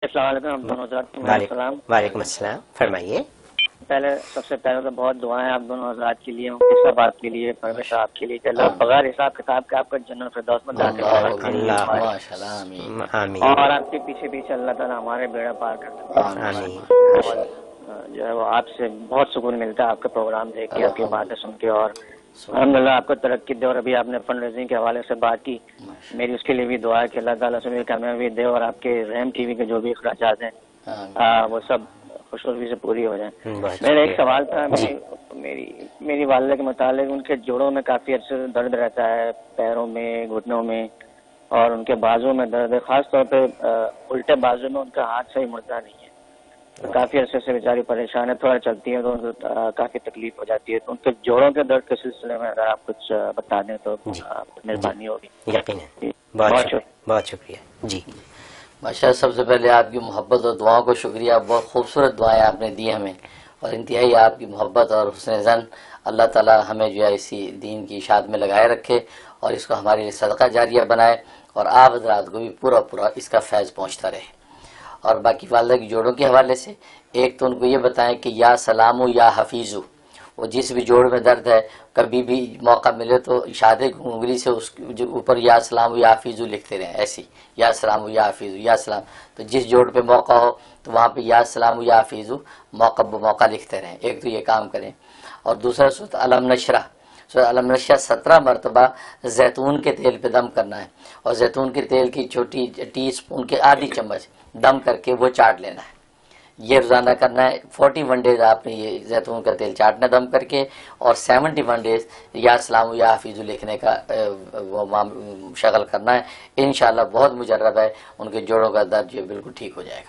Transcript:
السلام علیکم آپ دونوں حضرات. السلام. وعلیکم السلام. فرمائیے. سب سے پہلے تو بہت دعائیں آپ دونوں حضرات کے لیے، مفتی صاحب آپ کے لیے، پرویز صاحب کے لیے، کہ اللہ بغیر حساب کتاب کے آپ کا جنت الفردوس میں داخل آمین. اور آپ کے پیچھے پیچھے اللہ تعالیٰ ہمارے بیڑا پار کر آمین. جو ہے وہ آپ سے بہت سکون ملتا ہے آپ کا پروگرام دیکھ کے، آپ کی باتیں سن کے، اور الحمدللہ آپ کو ترقی دے. اور ابھی آپ نے فنڈ ریزنگ کے حوالے سے بات کی، میری اس کے لیے بھی دعا ہے کہ اللہ تعالیٰ سے بھی کامیابی دے، اور آپ کے رحم ٹی وی کے جو بھی اخراجات ہیں وہ سب خوشخبری سے پوری ہو جائیں. میرا ایک سوال تھا، میری والدہ کے متعلق. ان کے جوڑوں میں کافی عرصے سے درد رہتا ہے، پیروں میں، گھٹنوں میں، اور ان کے بازو میں درد ہے. خاص طور پہ الٹے بازو میں ان کا ہاتھ صحیح مڑتا نہیں ہے. تو کافی عرصے سے بیچاری پریشان ہے، تھوڑا چلتی ہیں تو کافی تکلیف ہو جاتی ہے. تو ان کے جوڑوں کے درد کے سلسلے میں اگر آپ کچھ بتا دیں تو مہربانی ہوگی. یقیناً. بہت شکریہ. جی ماشاء اللہ. سب سے پہلے آپ کی محبت اور دعاؤں کو شکریہ. بہت خوبصورت دعائیں آپ نے دی ہمیں، اور انتہائی آپ کی محبت اور حسن زن. اللہ تعالی ہمیں جو ہے اسی دین کی اشاعت میں لگائے رکھے، اور اس کو ہمارے لیے صدقہ جاریہ بنائے، اور آپ حضرات کو بھی پورا اس کا فیض پہنچتا رہے. اور باقی والدہ کی جوڑوں کے حوالے سے ایک تو ان کو یہ بتائیں کہ یا سلامو یا حفیظو، وہ جس بھی جوڑ میں درد ہے کبھی بھی موقع ملے تو اشارے کی انگلی سے اس کے اوپر یا سلام یا حفیظو لکھتے رہیں. ایسی یا سلام یا حفیظو، یا سلام. تو جس جوڑ پہ موقع ہو تو وہاں پہ یا سلام یا حفیظو موقع بموقع لکھتے رہیں. ایک تو یہ کام کریں. اور دوسرا سورۃ علم نشرح، سورۃ علم نشرح 17 مرتبہ زیتون کے تیل پہ دم کرنا ہے، اور زیتون کے تیل کی چھوٹی ٹی اسپون کے آدھی چمچ دم کر کے وہ چاٹ لینا ہے. یہ روزانہ کرنا ہے. 41 ڈیز آپ نے یہ زیتون کا تیل چاٹنا دم کر کے، اور 71 ڈیز یا سلام یا حفیظ لکھنے کا وہ شغل کرنا ہے. انشاءاللہ بہت مجرب ہے، ان کے جوڑوں کا درد جو بالکل ٹھیک ہو جائے گا.